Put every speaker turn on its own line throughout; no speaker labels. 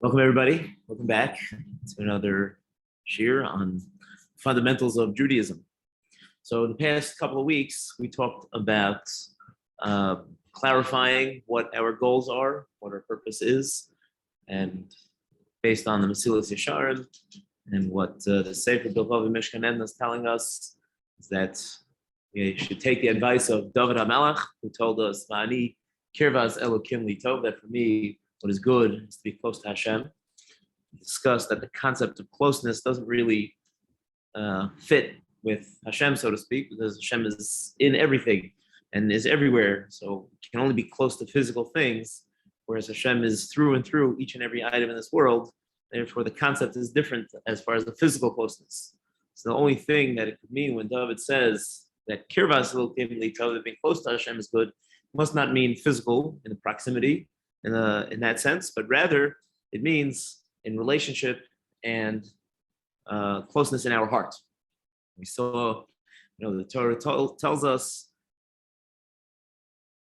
Welcome, everybody. Welcome back to another shir on fundamentals of Judaism. So, in the past couple of weeks, we talked about clarifying what our goals are, what our purpose is, and based on the Mesilas Yesharim and what the Sefer Bilvav Mishkan Edna is telling us, is that we should take the advice of David HaMelech, who told us, "Va'ani kirvas Elokim litov," that for me, what is good is to be close to Hashem. We discussed that the concept of closeness doesn't really fit with Hashem, so to speak, because Hashem is in everything and is everywhere. So you can only be close to physical things, whereas Hashem is through and through each and every item in this world. Therefore, the concept is different as far as the physical closeness. So the only thing that it could mean when David says that kirvas elokim litov, that being close to Hashem is good, must not mean physical in the proximity, in that sense, but rather it means in relationship and closeness in our heart. We saw, the Torah tells us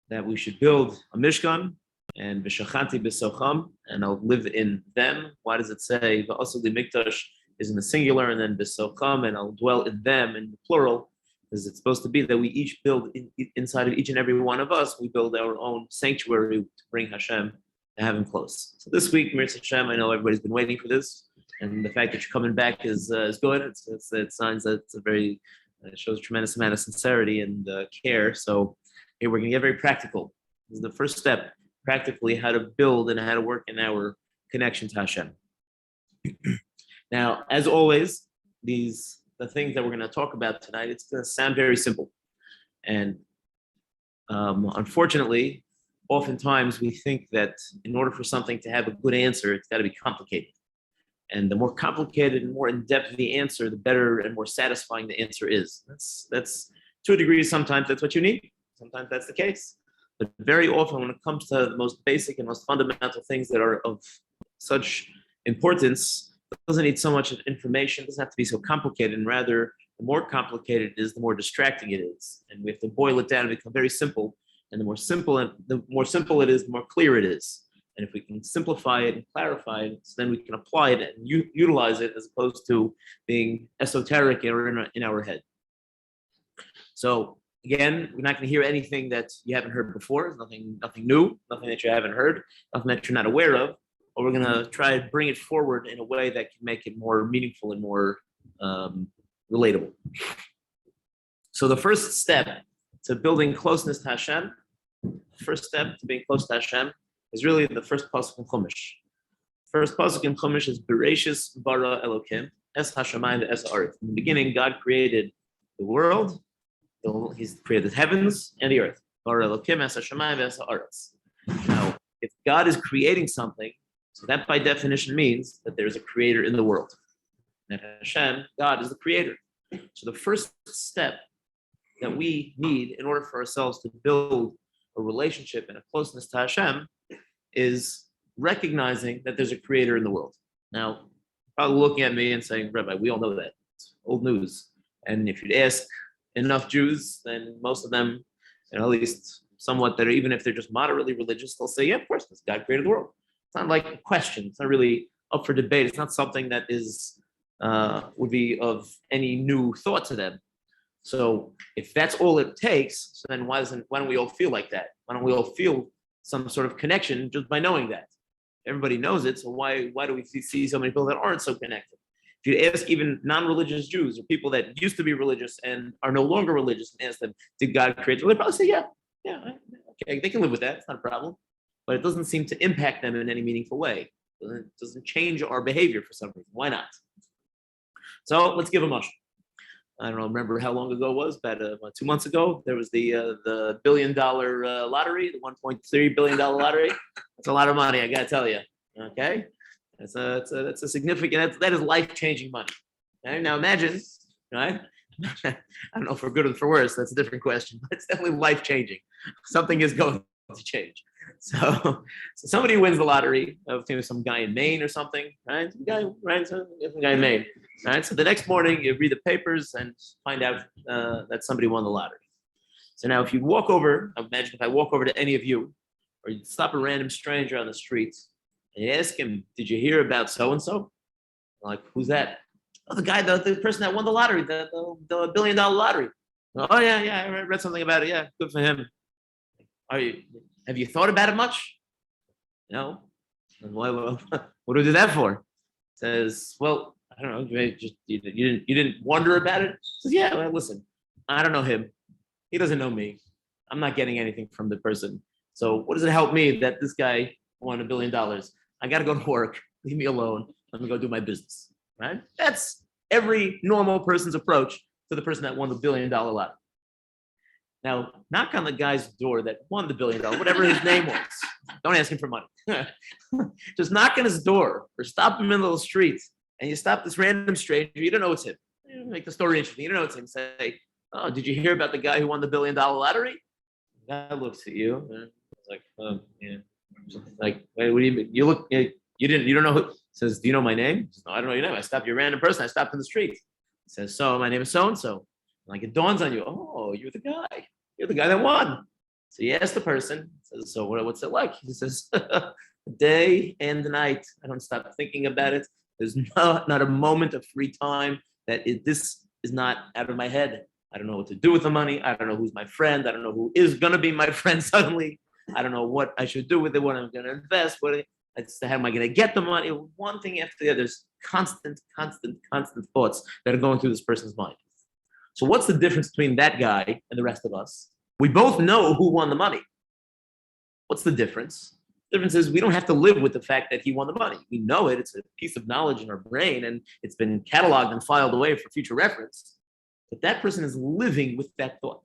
that we should build a mishkan and v'shachanti b'socham, and I'll live in them. Why does it say v'asuli mikdash is in the singular, and then b'socham, and I'll dwell in them in the plural? Because it's supposed to be that we each build inside of each and every one of us, we build our own sanctuary to bring Hashem, to have him close. So this week, Mirza Hashem, I know everybody's been waiting for this, and the fact that you're coming back is good. It signs that it shows a tremendous amount of sincerity and care. So here we're going to get very practical. This is the first step, practically how to build and how to work in our connection to Hashem. Now, as always, the things that we're going to talk about tonight, it's going to sound very simple. And unfortunately, oftentimes we think that in order for something to have a good answer, it's got to be complicated. And the more complicated and more in-depth the answer, the better and more satisfying the answer is. That's to a degree, sometimes that's what you need. Sometimes that's the case. But very often when it comes to the most basic and most fundamental things that are of such importance, it doesn't need so much information, it doesn't have to be so complicated, and rather, the more complicated it is, the more distracting it is. And we have to boil it down and become very simple. And the more simple it is, the more clear it is. And if we can simplify it and clarify it, so then we can apply it and utilize it as opposed to being esoteric or in our head. So again, we're not going to hear anything that you haven't heard before. Nothing new, nothing that you haven't heard, nothing that you're not aware of. But we're going to try to bring it forward in a way that can make it more meaningful and more relatable. So the first step to building closeness to Hashem, being close to Hashem, is really the first pasuk in Chumash. First pasuk in Chumash is Bereshis bara Elokim es hashamayim es haaretz. In the beginning, God created the world. He's created the heavens and the earth. Bara Elokim es hashamayim es haaretz. Now, if God is creating something, so that by definition means that there's a creator in the world. That Hashem, God, is the creator. So the first step that we need in order for ourselves to build a relationship and a closeness to Hashem is recognizing that there's a creator in the world. Now, probably looking at me and saying, Rabbi, we all know that. It's old news. And if you'd ask enough Jews, then most of them, at least somewhat that are, even if they're just moderately religious, they'll say, yeah, of course, God created the world. It's not like a question. It's not really up for debate. It's not something that is would be of any new thought to them. So if that's all it takes, so then why don't we all feel like that? Why don't we all feel some sort of connection just by knowing that? Everybody knows it, so why do we see so many people that aren't so connected? If you ask even non-religious Jews or people that used to be religious and are no longer religious and ask them, did God create them? They'll probably say, yeah, okay, they can live with that, it's not a problem. But it doesn't seem to impact them in any meaningful way. It doesn't change our behavior for some reason. Why not? So let's give a mushroom. I don't remember how long ago it was, about 2 months ago, there was the $1 billion lottery, the $1.3 billion lottery. That's a lot of money, I gotta tell you. Okay, that's a significant. That is life-changing money. Okay? Now imagine, right? I don't know if for good or for worse. That's a different question, but it's definitely life-changing. Something is going to change. So somebody wins the lottery, some guy in Maine or something, right? Some guy in Maine, right? So the next morning you read the papers and find out that somebody won the lottery. So now if you walk over, imagine if I walk over to any of you, or you stop a random stranger on the street And you ask him, did you hear about so-and-so? Like, who's that? Oh, the guy, the person that won the lottery, the $1 billion lottery. Oh, yeah, I read something about it. Yeah, good for him. Are you, have you thought about it much? No. And what do we do that for? Says, well, I don't know. You didn't wonder about it? Says, yeah, well, listen, I don't know him. He doesn't know me. I'm not getting anything from the person. So what does it help me that this guy won $1 billion? I got to go to work. Leave me alone. Let me go do my business. Right? That's every normal person's approach to the person that won the $1 billion lottery. Now, knock on the guy's door that won the $1 billion, whatever his name was. Don't ask him for money. Just knock on his door or stop him in the middle of the street, and you stop this random stranger. You don't know it's him. You make the story interesting. You don't know it's him. Say, oh, did you hear about the guy who won the $1 billion lottery? The guy looks at you. It's like, oh, yeah. Like, wait, what do you mean? You look, you don't know who. Says, do you know my name? Says, no, I don't know your name. I stopped you, a random person. I stopped in the street. He says, so my name is so-and-so. Like it dawns on you, oh, you're the guy. You're the guy that won. So you ask the person, says, so what's it like? He says, day and night. I don't stop thinking about it. There's not a moment of free time this is not out of my head. I don't know what to do with the money. I don't know who's my friend. I don't know who is going to be my friend suddenly. I don't know what I should do with it, what I'm going to invest, how am I going to get the money? One thing after the other. There's constant thoughts that are going through this person's mind. So what's the difference between that guy and the rest of us? We both know who won the money. What's the difference? The difference is we don't have to live with the fact that he won the money. We know it. It's a piece of knowledge in our brain, and it's been cataloged and filed away for future reference. But that person is living with that thought.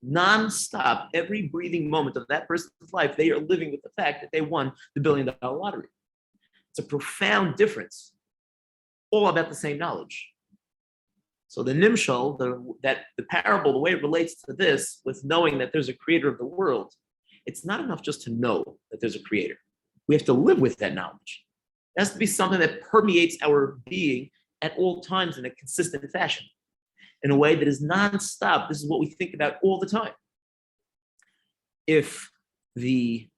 Non-stop, every breathing moment of that person's life, they are living with the fact that they won the $1 billion lottery. It's a profound difference, all about the same knowledge. So the nimshal, the parable, the way it relates to this, with knowing that there's a creator of the world, it's not enough just to know that there's a creator. We have to live with that knowledge. It has to be something that permeates our being at all times in a consistent fashion, in a way that is nonstop. This is what we think about all the time. If the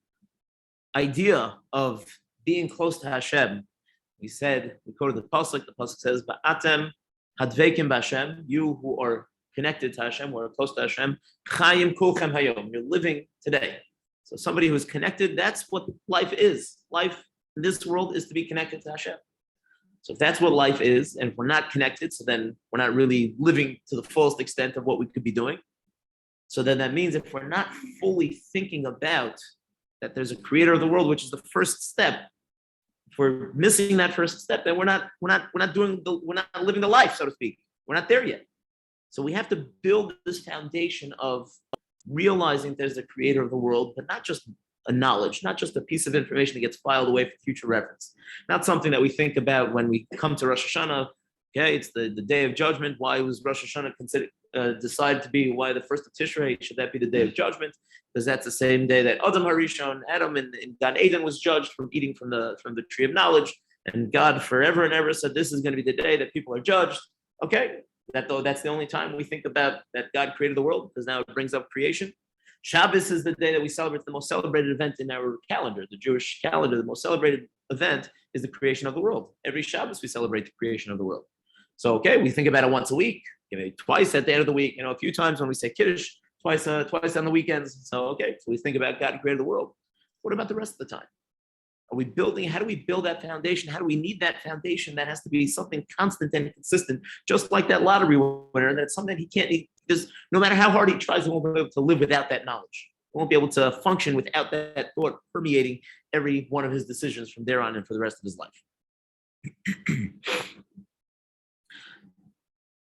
idea of being close to Hashem, we quoted the pasuk says, Ba'atem hadvekim b'Hashem, you who are connected to Hashem, who are close to Hashem, chayim kulchem hayom, you're living today. So somebody who's connected, that's what life is. Life in this world is to be connected to Hashem. So if that's what life is, and if we're not connected, so then we're not really living to the fullest extent of what we could be doing. So then that means if we're not fully thinking about that there's a creator of the world, which is the first step, if we're missing that first step, then we're not living the life, so to speak. We're not there yet. So we have to build this foundation of realizing there's a creator of the world, but not just a knowledge, not just a piece of information that gets filed away for future reference. Not something that we think about when we come to Rosh Hashanah. Okay, it's the day of judgment. Why was Rosh Hashanah decided to be? Why the first of Tishrei? Should that be the day of judgment? Because that's the same day that Adam Harishon, Adam in Gan Eden was judged from eating from the tree of knowledge, and God forever and ever said this is going to be the day that people are judged. Okay, that's the only time we think about that God created the world, because now it brings up creation. Shabbos is the day that we celebrate the most celebrated event in our calendar, the Jewish calendar. The most celebrated event is the creation of the world. Every Shabbos we celebrate the creation of the world. So, okay, we think about it once a week, twice at the end of the week, a few times when we say Kiddush, twice on the weekends. So, okay, so we think about God created the world. What about the rest of the time? How do we build that foundation? How do we need that foundation? That has to be something constant and consistent, just like that lottery winner. That's something that he can't, because no matter how hard he tries, he won't be able to live without that knowledge. He won't be able to function without that thought permeating every one of his decisions from there on and for the rest of his life.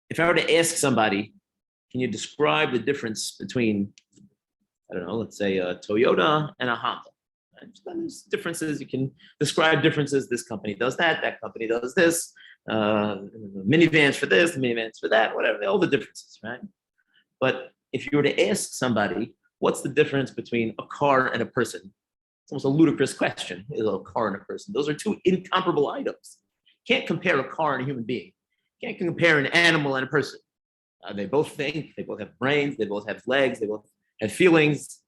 If I were to ask somebody, can you describe the difference between, I don't know, let's say a Toyota and a Honda? There's differences. You can describe differences. This company does that company does this. Minivans for this, minivans for that, whatever, all the differences, right? But if you were to ask somebody, what's the difference between a car and a person? It's almost a ludicrous question. Is a car and a person? Those are two incomparable items. Can't compare a car and a human being. Can't compare an animal and a person. They both think, they both have brains, they both have legs, they both have feelings.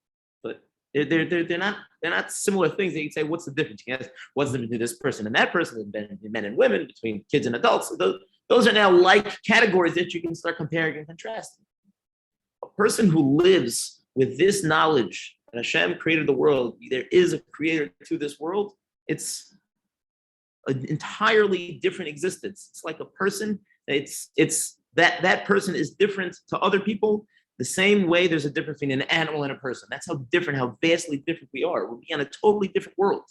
But They're not similar things that you can say, what's the difference? You can ask, what's the difference between this person and that person, men and women, between kids and adults? Those are now like categories that you can start comparing and contrasting. A person who lives with this knowledge that Hashem created the world, there is a creator to this world, it's an entirely different existence. It's like a person, it's that person is different to other people the same way there's a difference between an animal and a person. That's how different, how vastly different we are. We're in a totally different world.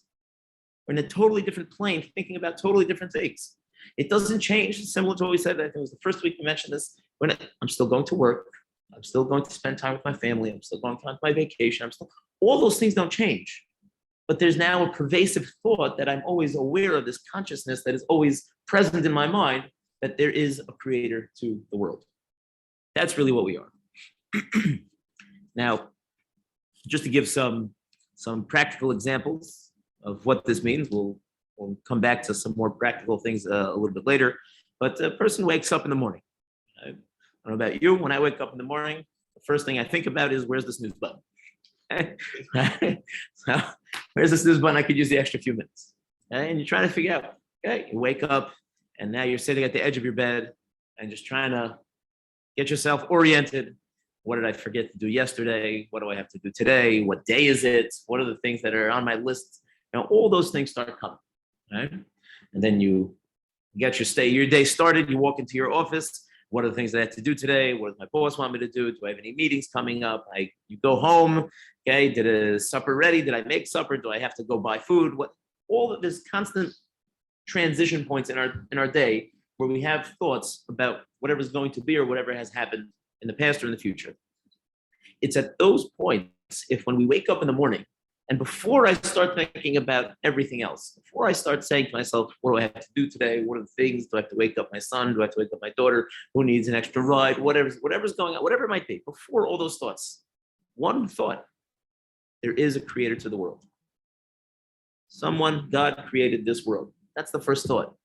We're in a totally different plane, thinking about totally different things. It doesn't change, similar to what we said, I think it was the first week we mentioned this, when I'm still going to work, I'm still going to spend time with my family, I'm still going on my vacation, all those things don't change. But there's now a pervasive thought that I'm always aware of, this consciousness that is always present in my mind, that there is a creator to the world. That's really what we are. Now, just to give some practical examples of what this means, we'll come back to some more practical things a little bit later. But a person wakes up in the morning. I don't know about you, when I wake up in the morning, the first thing I think about is, where's the snooze button? So, where's the snooze button? I could use the extra few minutes. And you're trying to figure out, okay, you wake up and now you're sitting at the edge of your bed and just trying to get yourself oriented. What did I forget to do yesterday? What do I have to do today? What day is it? What are the things that are on my list? All those things start coming, right? And then you get your day started. You walk into your office. What are the things that I have to do today? What does my boss want me to do? Do I have any meetings coming up? You go home. Okay, did a supper ready? Did I make supper? Do I have to go buy food? All of this constant transition points in our day where we have thoughts about whatever's going to be or whatever has happened in the past or in the future. It's at those points, if when we wake up in the morning, and before I start thinking about everything else, before I start saying to myself, what do I have to do today? What are the things? Do I have to wake up my son? Do I have to wake up my daughter? Who needs an extra ride? Whatever's going on, whatever it might be, before all those thoughts, one thought, there is a creator to the world. God created this world. That's the first thought.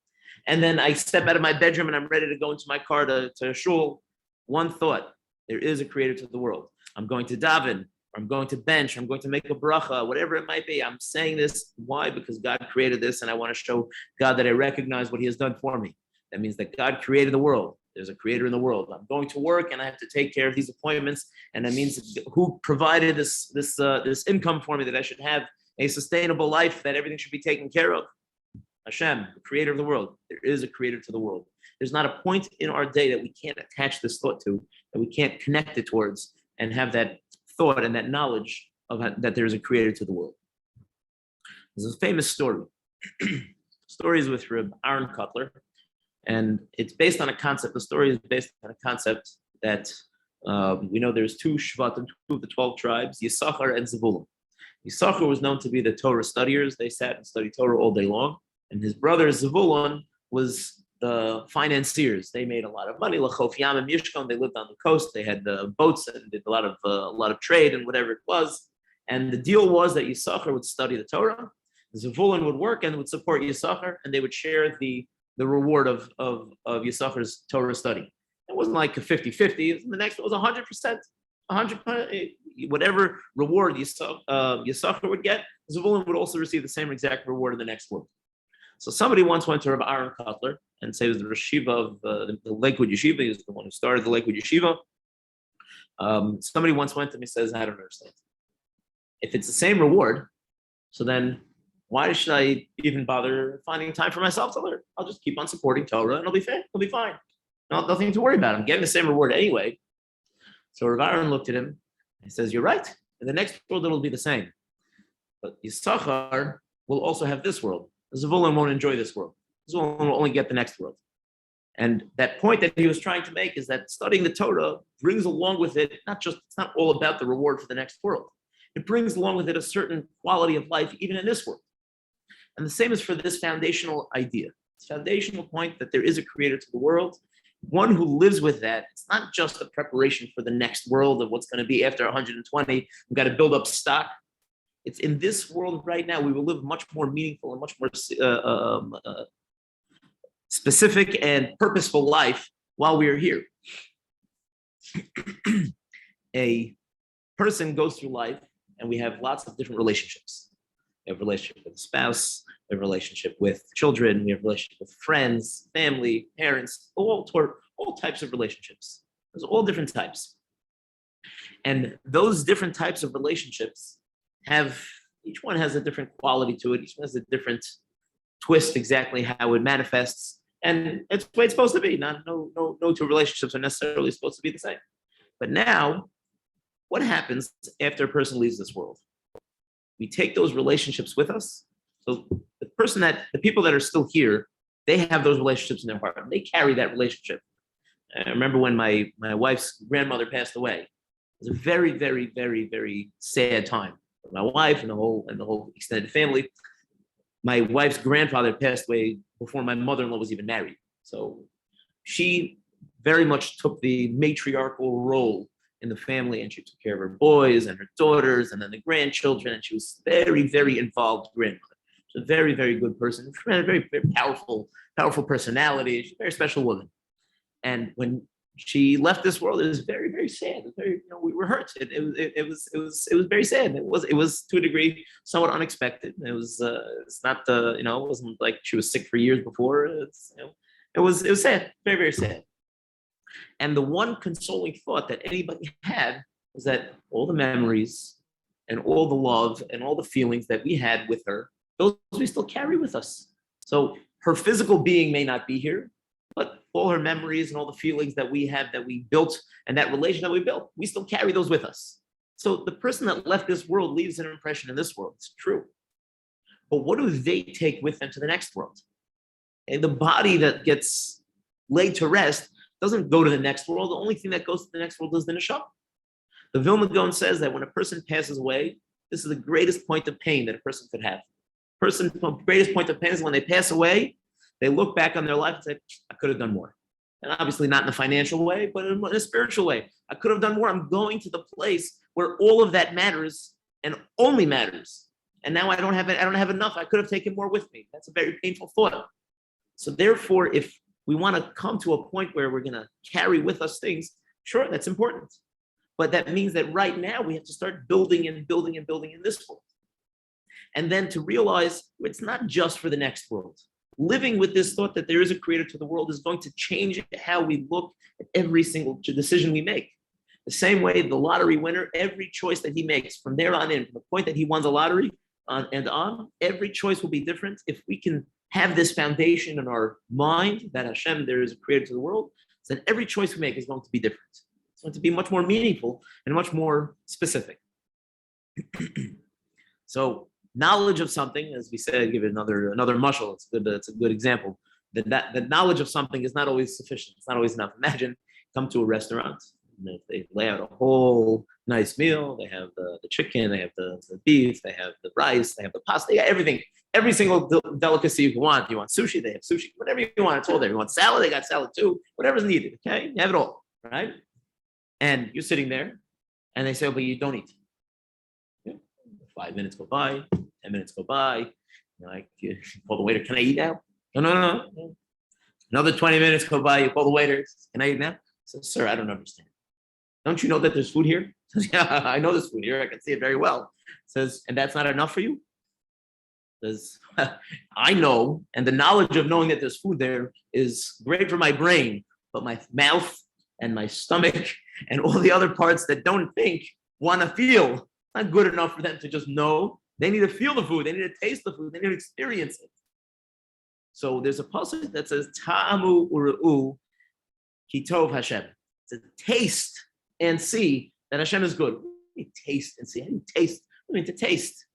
And then I step out of my bedroom and I'm ready to go into my car to shul. One thought, there is a creator to the world. I'm going to daven, or I'm going to bench, or I'm going to make a bracha, whatever it might be. I'm saying this. Why? Because God created this and I want to show God that I recognize what he has done for me. That means that God created the world. There's a creator in the world. I'm going to work and I have to take care of these appointments. And that means who provided this income for me, that I should have a sustainable life, that everything should be taken care of. Hashem, the creator of the world. There is a creator to the world. There's not a point in our day that we can't attach this thought to, that we can't connect it towards and have that thought and that knowledge of that there is a creator to the world. There's a famous story. Story is with Reb Aaron Kotler, and it's based on a concept. The story is based on a concept that we know there's two Shvatim, two of the 12 tribes, Yisachar and Zevulun. Yisachar was known to be the Torah studiers. They sat and studied Torah all day long. And his brother Zevulun was the financiers. They made a lot of money. Lachof Yam and Mishkan. They lived on the coast. They had boats and did a lot of trade and whatever it was. And the deal was that Yisachar would study the Torah, Zevulun would work and would support Yisachar, and they would share the reward of Yisachar's Torah study. It wasn't like a 50-50. The next one was 100%. 100%. Whatever reward Yisachar would get, Zevulun would also receive the same exact reward in the next world. So somebody once went to Rabbi Aaron Kotler and said he was the Rashiva of the Lakewood Yeshiva. He was the one who started the Lakewood Yeshiva. Somebody once went to him and says, I don't understand. If it's the same reward, so then why should I even bother finding time for myself to learn? I'll just keep on supporting Torah and it'll be fine. It'll be fine. Nothing to worry about. I'm getting the same reward anyway. So Rabbi Aaron looked at him and he says, you're right. In the next world, it'll be the same. But Yisachar will also have this world. Zevulun won't enjoy this world. Zevulun will only get the next world. And that point that he was trying to make is that studying the Torah brings along with it, it's not all about the reward for the next world. It brings along with it a certain quality of life, even in this world. And the same is for this foundational idea. This foundational point that there is a creator to the world. One who lives with that, it's not just a preparation for the next world of what's going to be after 120. We've got to build up stock. It's in this world right now, we will live much more meaningful and much more specific and purposeful life while we are here. A person goes through life and we have lots of different relationships. We have a relationship with a spouse, we have a relationship with children, we have a relationship with friends, family, parents, all types of relationships. There's all different types. And those different types of relationships each one has a different quality to it. Each one has a different twist, exactly how it manifests. And it's the way it's supposed to be. No two relationships are necessarily supposed to be the same. But now, what happens after a person leaves this world? We take those relationships with us. So the people that are still here, they have those relationships in their heart. They carry that relationship. I remember when my wife's grandmother passed away. It was a very, very, very, very sad time for my wife and the whole extended family. My wife's grandfather passed away before my mother-in-law was even married. So she very much took the matriarchal role in the family, and she took care of her boys and her daughters and then the grandchildren, and she was very, very involved grandmother. She's a very, very good person. She had a very, very powerful personality. She's a very special woman. And when she left this world, it was very, very sad. It was very, we were hurt. It was very sad. It was to a degree somewhat unexpected. It's not it wasn't like she was sick for years before. It was sad, very, very sad. And the one consoling thought that anybody had was that all the memories and all the love and all the feelings that we had with her, those we still carry with us. So her physical being may not be here, but all her memories and all the feelings that we have, that we built, and that relation that we built, we still carry those with us. So the person that left this world leaves an impression in this world. It's true. But what do they take with them to the next world? And the body that gets laid to rest doesn't go to the next world. The only thing that goes to the next world is the neshama. The Vilna Gaon says that when a person passes away, this is the greatest point of pain that a person could have. The greatest point of pain is when they pass away, they look back on their life and say, I could have done more. And obviously not in a financial way, but in a spiritual way. I could have done more. I'm going to the place where all of that matters and only matters. And now I don't have enough. I could have taken more with me. That's a very painful thought. So therefore, if we want to come to a point where we're going to carry with us things, sure, that's important. But that means that right now we have to start building and building and building in this world. And then to realize it's not just for the next world. Living with this thought that there is a creator to the world is going to change how we look at every single decision we make. The same way the lottery winner, every choice that he makes from there on in, from the point that he won the lottery on, every choice will be different. If we can have this foundation in our mind that Hashem, there is a creator to the world, so that every choice we make is going to be different. It's going to be much more meaningful and much more specific. So knowledge of something, as we said, give it another mushal. It's a good example. That knowledge of something is not always sufficient. It's not always enough. Imagine come to a restaurant and they lay out a whole nice meal. They have the chicken, they have the beef, they have the rice, they have the pasta, they got everything. Every single delicacy you want. You want sushi, they have sushi. Whatever you want, it's all there. You want salad, they got salad too. Whatever's needed, okay? You have it all, right? And you're sitting there, and they say, oh, but you don't eat. 5 minutes go by, 10 minutes go by. You call the waiter, can I eat now? No. Another 20 minutes go by, you call the waiter, can I eat now? So, sir, I don't understand. Don't you know that there's food here? Says, yeah, I know there's food here. I can see it very well. Says, and that's not enough for you? Says, I know, and the knowledge of knowing that there's food there is great for my brain, but my mouth and my stomach and all the other parts that don't think want to feel. Not good enough for them to just know. They need to feel the food. They need to taste the food. They need to experience it. So there's a passage that says, Ta'amu uru'u ki tov Hashem. To taste and see that Hashem is good. You taste and see. How do you taste? I mean, to taste.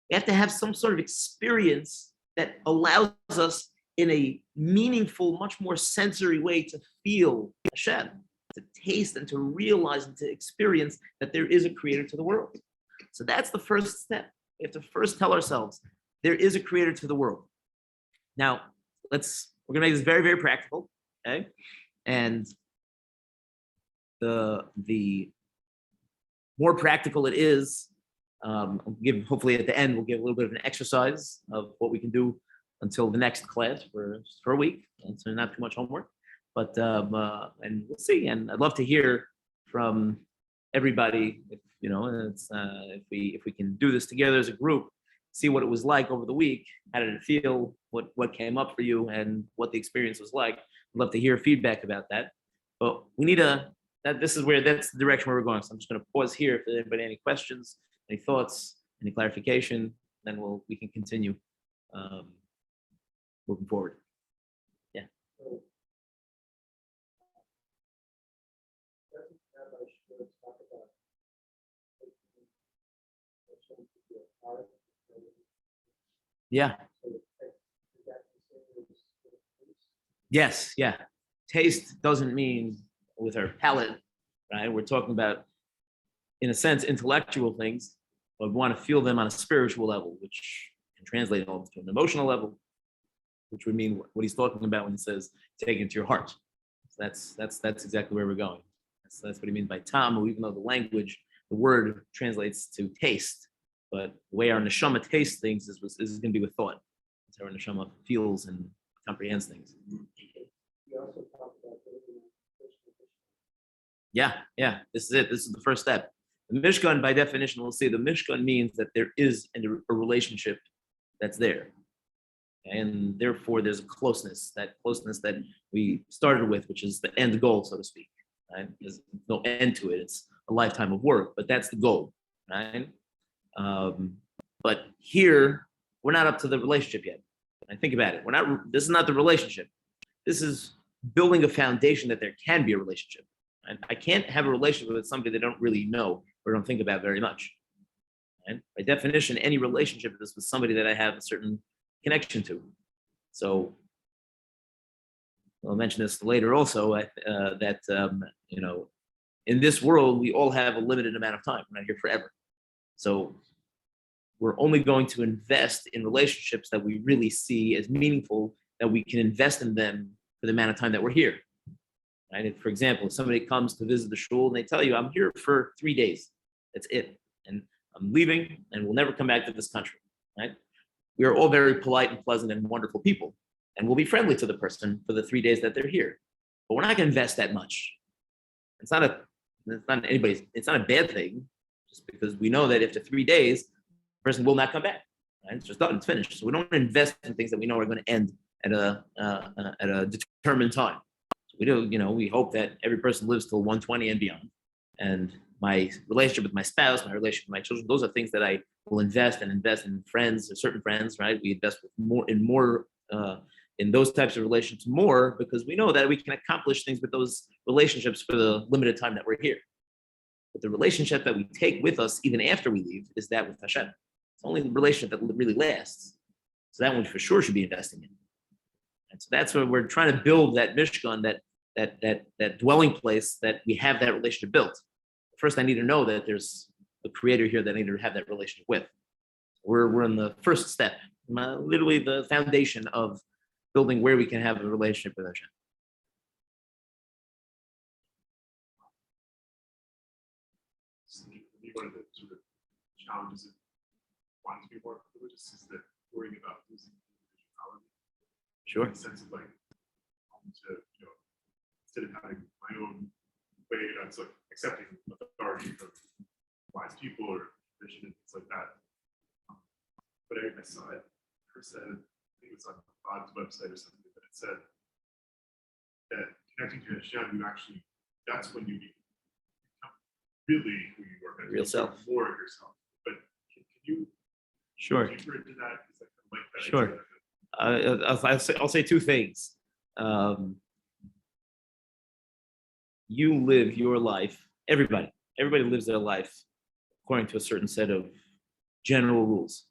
You have to have some sort of experience that allows us in a meaningful, much more sensory way to feel Hashem, to taste and to realize and to experience that there is a creator to the world. So that's the first step. We have to first tell ourselves there is a creator to the world. Now, we're going to make this very, very practical, okay? And the more practical it is, hopefully at the end, we'll give a little bit of an exercise of what we can do until the next class for a week. And so not too much homework, but and we'll see. And I'd love to hear from everybody And it's if we can do this together as a group, see what it was like over the week, how did it feel, what came up for you, and what the experience was like. I'd love to hear feedback about that. But we need that's the direction where we're going. So I'm just going to pause here. If there's anybody any questions, any thoughts, any clarification, then we can continue moving forward. Yeah. Yeah. Yes. Yeah. Taste doesn't mean with our palate, right? We're talking about, in a sense, intellectual things, but we want to feel them on a spiritual level, which can translate almost to an emotional level, which would mean what he's talking about when he says take it to your heart. So that's exactly where we're going. That's what he means by tamu, even though the word translates to taste, but the way our neshama tastes things is going to be with thought. That's how our neshama feels and comprehends things. Yeah. This is it. This is the first step. The Mishkan, by definition, we'll see the Mishkan means that there is a relationship that's there. And therefore, there's a closeness that we started with, which is the end goal, so to speak. Right? There's no end to it. It's a lifetime of work, but that's the goal. Right? But here, we're not up to the relationship yet. I think about it. This is not the relationship. This is building a foundation that there can be a relationship. And I can't have a relationship with somebody that I don't really know or don't think about very much. And by definition, any relationship is with somebody that I have a certain connection to. So I'll mention this later also, that in this world, we all have a limited amount of time. We're not here forever. So we're only going to invest in relationships that we really see as meaningful, that we can invest in them for the amount of time that we're here. Right? And for example, if somebody comes to visit the shul and they tell you, I'm here for 3 days, that's it. And I'm leaving and we'll never come back to this country. Right? We are all very polite and pleasant and wonderful people. And we'll be friendly to the person for the 3 days that they're here. But we're not going to invest that much. It's not a bad thing, just because we know that after 3 days, the person will not come back. Right? It's just done, it's finished. So we don't invest in things that we know are going to end at a determined time. We do, we hope that every person lives till 120 and beyond. And my relationship with my spouse, my relationship with my children, those are things that I will invest in friends or certain friends, right? We invest in those types of relationships more, because we know that we can accomplish things with those relationships for the limited time that we're here. But the relationship that we take with us even after we leave is that with Hashem. It's only the relationship that really lasts. So that one for sure should be investing in. And so that's where we're trying to build that Mishkan, that dwelling place, that we have that relationship built. First, I need to know that there's a creator here that I need to have that relationship with. We're in the first step, literally the foundation of building where we can have a relationship with Hashem.
One of the sort of challenges of wanting to be more religious is that worrying about losing individuality.
Sure.
In the sense of like, instead of having my own way, that's like accepting authority from wise people or tradition and things like that. But I saw it first said, I think it was on God's website or something, but it said that connecting to Hashem, that's when you become really who you are,
real self,
more of yourself. But can you
sure
deeper into that? Because I like that.
Sure. I'll say two things. You live your life. Everybody lives their life according to a certain set of general rules.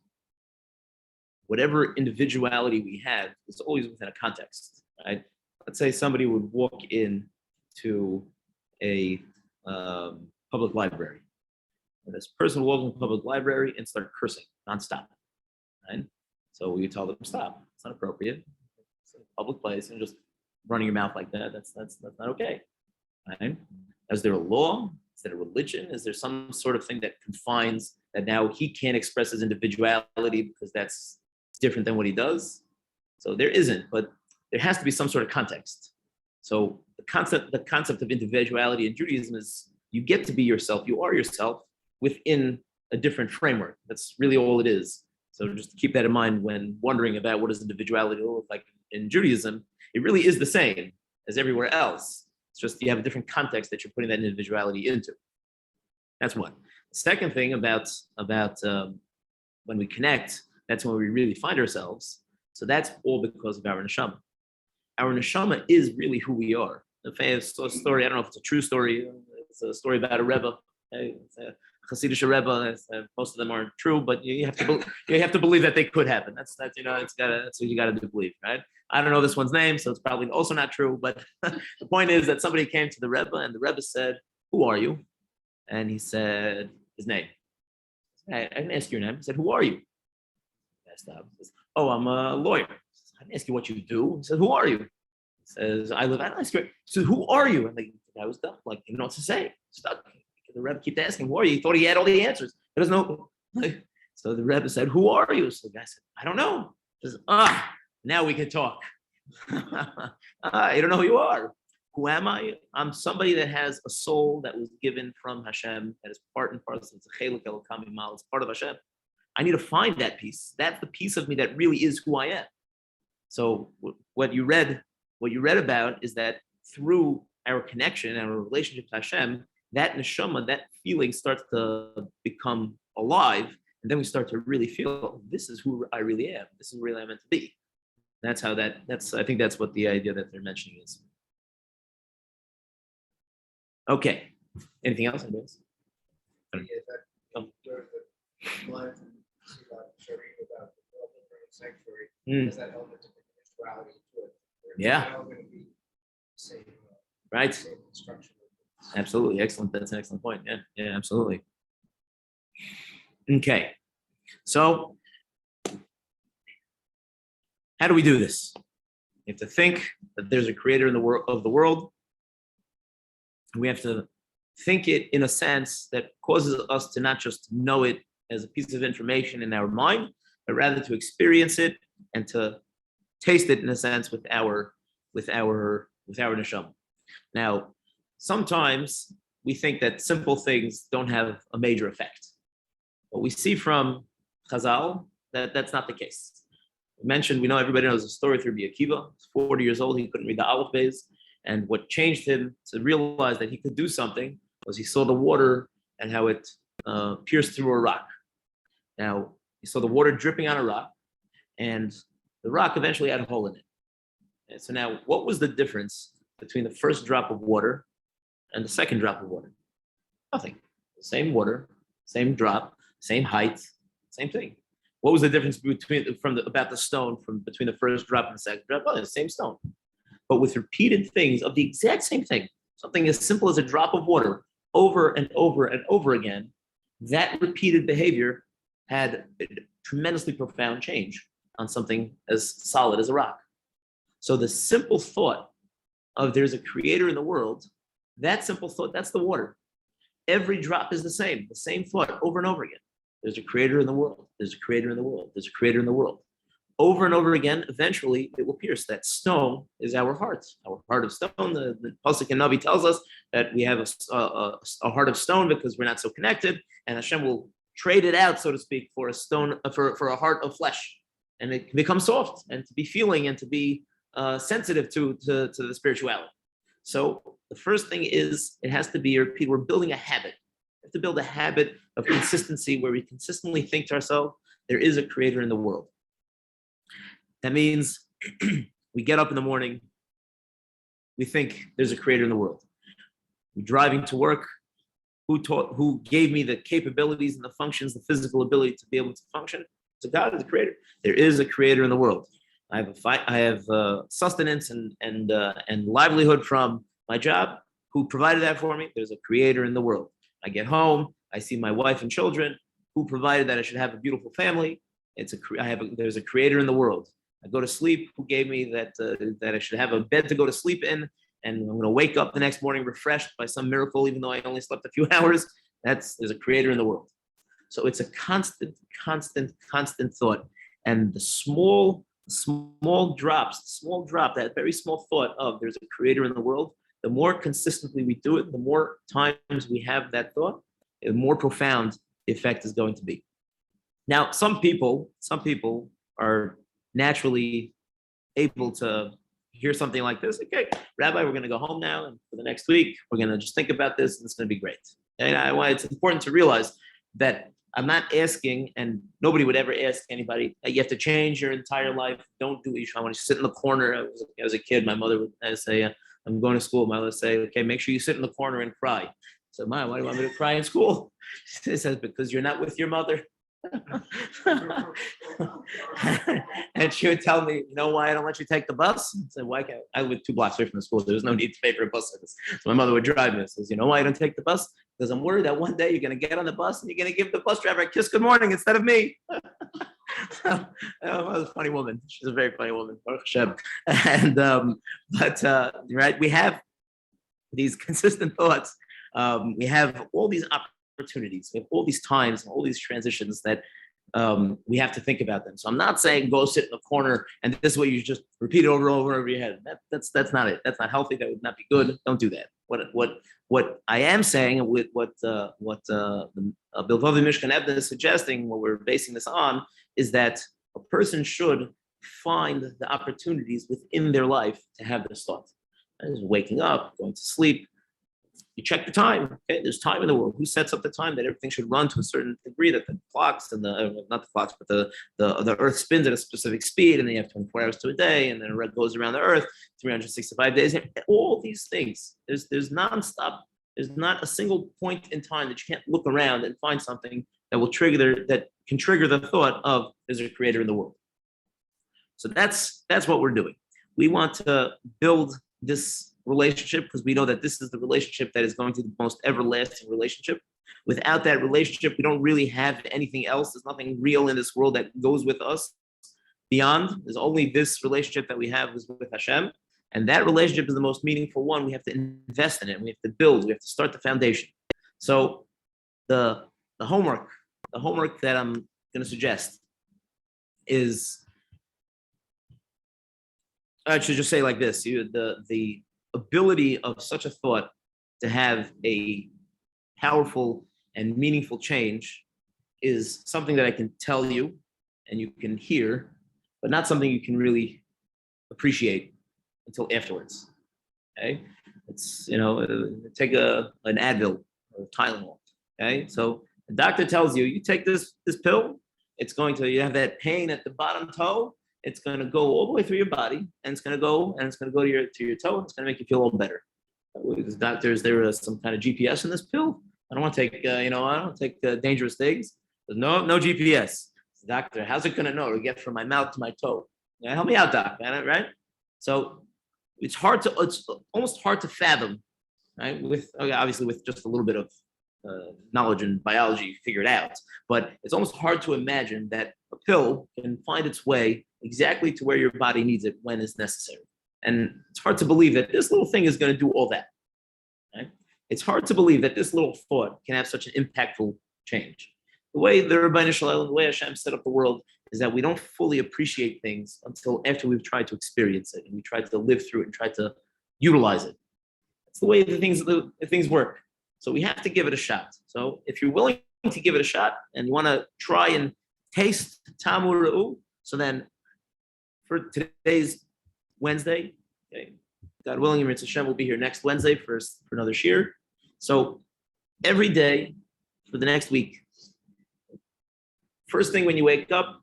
Whatever individuality we have is always within a context, right? Let's say somebody would walk into a public library, and this person would walk in the public library and start cursing nonstop, right? So you tell them stop. It's not appropriate. It's a public place, and just running your mouth like that. That's not okay, right? Is there a law? Is there a religion? Is there some sort of thing that confines that now he can't express his individuality because that's different than what he does? So there isn't, but there has to be some sort of context. So the concept of individuality in Judaism is you get to be yourself. You are yourself within a different framework. That's really all it is. So just keep that in mind when wondering about what does individuality look like in Judaism. It really is the same as everywhere else. It's just you have a different context that you're putting that individuality into. That's one. The second thing about when we connect, that's when we really find ourselves. So that's all because of our neshama. Our neshama is really who we are. The famous story, I don't know if it's a true story. It's a story about a Rebbe. It's a Hasidic Rebbe. Most of them aren't true, but you have to believe that they could happen. That's that's what you gotta believe, right? I don't know this one's name, so it's probably also not true. But the point is that somebody came to the Rebbe, and the Rebbe said, "Who are you?" And he said his name. I didn't ask your name. He said, "Who are you?" I says, "Oh, I'm a lawyer." I didn't ask you what you do. He said, "Who are you?" He says, "I live out." I said, "So who are you?" And the guy was dumb, like, he didn't know what to say. Stuck. The Rebbe kept asking, "Who are you?" He thought he had all the answers. There was no. So the Rebbe said, "Who are you?" So the guy said, "I don't know." He says, now we can talk. You don't know who you are. Who am I? I'm somebody that has a soul that was given from Hashem, that is part and parcel. It's a chelik elokam imal. It's part of Hashem. I need to find that piece. That's the piece of me that really is who I am. So what you read about is that through our connection and our relationship to Hashem, that neshama, that feeling starts to become alive, and then we start to really feel, this is who I really am. This is who really I'm meant to be. I think that's what the idea that they're mentioning is. Okay. Anything else?
There's that element of individuality to it.
Yeah.
All going to be same,
Right.
Same construction.
Absolutely. Excellent. That's an excellent point. Yeah, absolutely. Okay. So how do we do this? You have to think that there's a creator in the world. We have to think it in a sense that causes us to not just know it as a piece of information in our mind, but rather to experience it and to taste it in a sense with our neshama. Now, sometimes we think that simple things don't have a major effect. But we see from Chazal that that's not the case. We know everybody knows the story through Rabbi Akiva. He's 40 years old, he couldn't read the Aleph Beis. And what changed him to realize that he could do something was he saw the water and how it pierced through a rock. Now, he saw the water dripping on a rock, and the rock eventually had a hole in it. And so now, what was the difference between the first drop of water and the second drop of water? Nothing. The same water, same drop, same height, same thing. What was the difference between the stone between the first drop and the second drop? Well, the same stone. But with repeated things of the exact same thing, something as simple as a drop of water over and over and over again, that repeated behavior had a tremendously profound change on something as solid as a rock. So the simple thought of there's a creator in the world, that simple thought, that's the water. Every drop is the same thought over and over again. There's a creator in the world. There's a creator in the world. There's a creator in the world. Over and over again, eventually it will pierce. That stone is our heart of stone. The Pasuk in Navi tells us that we have a heart of stone because we're not so connected, and Hashem will trade it out, so to speak, for a stone, for a heart of flesh, and it can become soft and to be feeling and to be sensitive to the spirituality. So the first thing is it has to be repeated. We're building a habit. We have to build a habit of consistency where we consistently think to ourselves, there is a creator in the world. That means we get up in the morning, we think there's a creator in the world. We're driving to work. Who gave me the capabilities and the functions, the physical ability to be able to function? So God is the creator. There is a creator in the world. I have sustenance and livelihood from my job. Who provided that for me? There's a creator in the world. I get home, I see my wife and children. Who provided that I should have a beautiful family? There's a creator in the world. I go to sleep. Who gave me that I should have a bed to go to sleep in, and I'm going to wake up the next morning refreshed by some miracle, even though I only slept a few hours? There's a creator in the world. So it's a constant thought, and the small drop, that very small thought of there's a creator in the world. The more consistently we do it, the more times we have that thought, the more profound the effect is going to be. Now, some people are naturally able to hear something like this. Okay, Rabbi, we're going to go home now, and for the next week, we're going to just think about this, and it's going to be great. And it's important to realize that I'm not asking, and nobody would ever ask anybody, you have to change your entire life. Don't do it. I want to sit in the corner. As a kid, my mother would say, I'm going to school. My mother would say, okay, make sure you sit in the corner and cry. So, Mom, why do you want me to cry in school? She says, because you're not with your mother. And she would tell me, you know why I don't let you take the bus? I said, why can't I live 2 blocks away from the school? There was no need to pay for a bus service. So my mother would drive me. Says, you know why I don't take the bus? Because I'm worried that one day you're going to get on the bus and you're going to give the bus driver a kiss good morning instead of me. So, my mother's a funny woman. She's a very funny woman. And right, we have these consistent thoughts. We have all these opportunities, we have all these times, all these transitions that we have to think about them. So I'm not saying go sit in the corner and this way you just repeat it over and over your head. That's not it. That's not healthy. That would not be good. Don't do that. What I am saying, with what the Bilvavi Mishkan Ebda is suggesting, what we're basing this on, is that a person should find the opportunities within their life to have this thought. Waking up, going to sleep. You check the time. Okay, there's time in the world. Who sets up the time that everything should run to a certain degree? That the clocks and not the clocks, but the Earth spins at a specific speed, and then you have 24 hours to a day, and then it goes around the Earth 365 days. All these things. There's nonstop. There's not a single point in time that you can't look around and find something that can trigger the thought of there's a creator in the world. So that's what we're doing. We want to build this relationship because we know that this is the relationship that is going to be the most everlasting relationship. Without that relationship, we don't really have anything else. There's nothing real in this world that goes with us beyond. There's only this relationship that we have with Hashem. And that relationship is the most meaningful one. We have to invest in it. We have to build. We have to start the foundation. So the homework that I'm going to suggest is, I should just say like this: the ability of such a thought to have a powerful and meaningful change is something that I can tell you and you can hear, but not something you can really appreciate until afterwards. Okay, it's take an Advil or Tylenol. Okay, so the doctor tells you take this pill. It's going to, you have that pain at the bottom toe. It's going to go all the way through your body, and it's going to go to your toe, and it's going to make you feel a little better. Because doctors, there is some kind of GPS in this pill. I don't want to take, I don't want to take dangerous things. There's no GPS. Doctor, how's it going to know to get from my mouth to my toe? Help me out, doc. Right? So it's almost hard to fathom, right? Obviously with just a little bit of knowledge in biology, you figure it out. But it's almost hard to imagine that a pill can find its way exactly to where your body needs it when it's necessary. And it's hard to believe that this little thing is going to do all that. Right? It's hard to believe that this little thought can have such an impactful change. The way the Rabbeinu Shalom, the way Hashem set up the world is that we don't fully appreciate things until after we've tried to experience it and we tried to live through it and try to utilize it. It's the way the things work. So we have to give it a shot. So if you're willing to give it a shot and you want to try and taste Tamu Re'u, so then for today's Wednesday, okay, God willing, Yitzhak Hashem will be here next Wednesday for another shir. So every day for the next week, first thing when you wake up,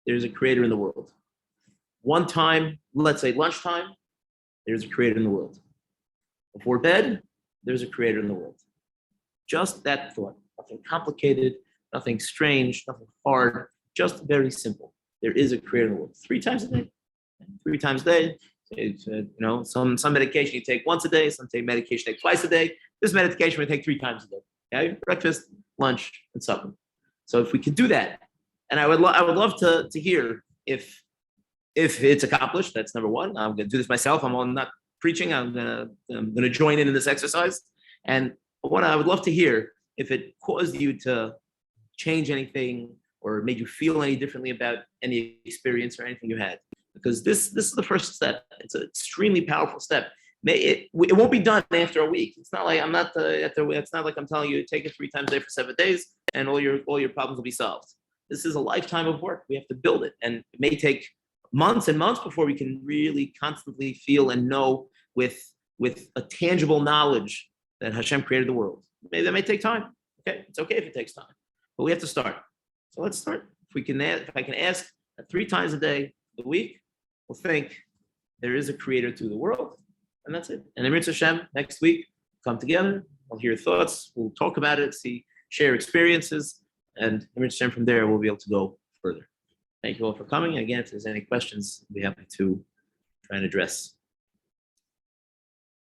there's a creator in the world. One time, let's say lunchtime, there's a creator in the world. Before bed, there's a creator in the world. Just that thought, nothing complicated, nothing strange, nothing hard, just very simple. There is a creator in the world. 3 times a day. 3 times a day. Some medication you take once a day, some take medication you take twice a day. This medication we take 3 times a day. Okay? Breakfast, lunch, and supper. So if we could do that, and I would love to hear if it's accomplished. That's number one. I'm going to do this myself. I'm not preaching. I'm gonna join in this exercise. And I would love to hear if it caused you to change anything or made you feel any differently about any experience or anything you had. Because this is the first step. It's an extremely powerful step. it won't be done after a week. It's not like I'm not it's not like I'm telling you to take it 3 times a day for 7 days and all your problems will be solved. This is a lifetime of work. We have to build it, and it may take months and months before we can really constantly feel and know with a tangible knowledge that Hashem created the world. Maybe that may take time. Okay, it's okay if it takes time, but we have to start. So let's start. If I can ask 3 times a day, a week, we'll think there is a creator to the world, and that's it. And Emir Hashem, next week, come together. I'll hear thoughts. We'll talk about it, share experiences, and Emir Hashem from there, we'll be able to go further. Thank you all for coming. And again, if there's any questions, I'll be happy to try and address.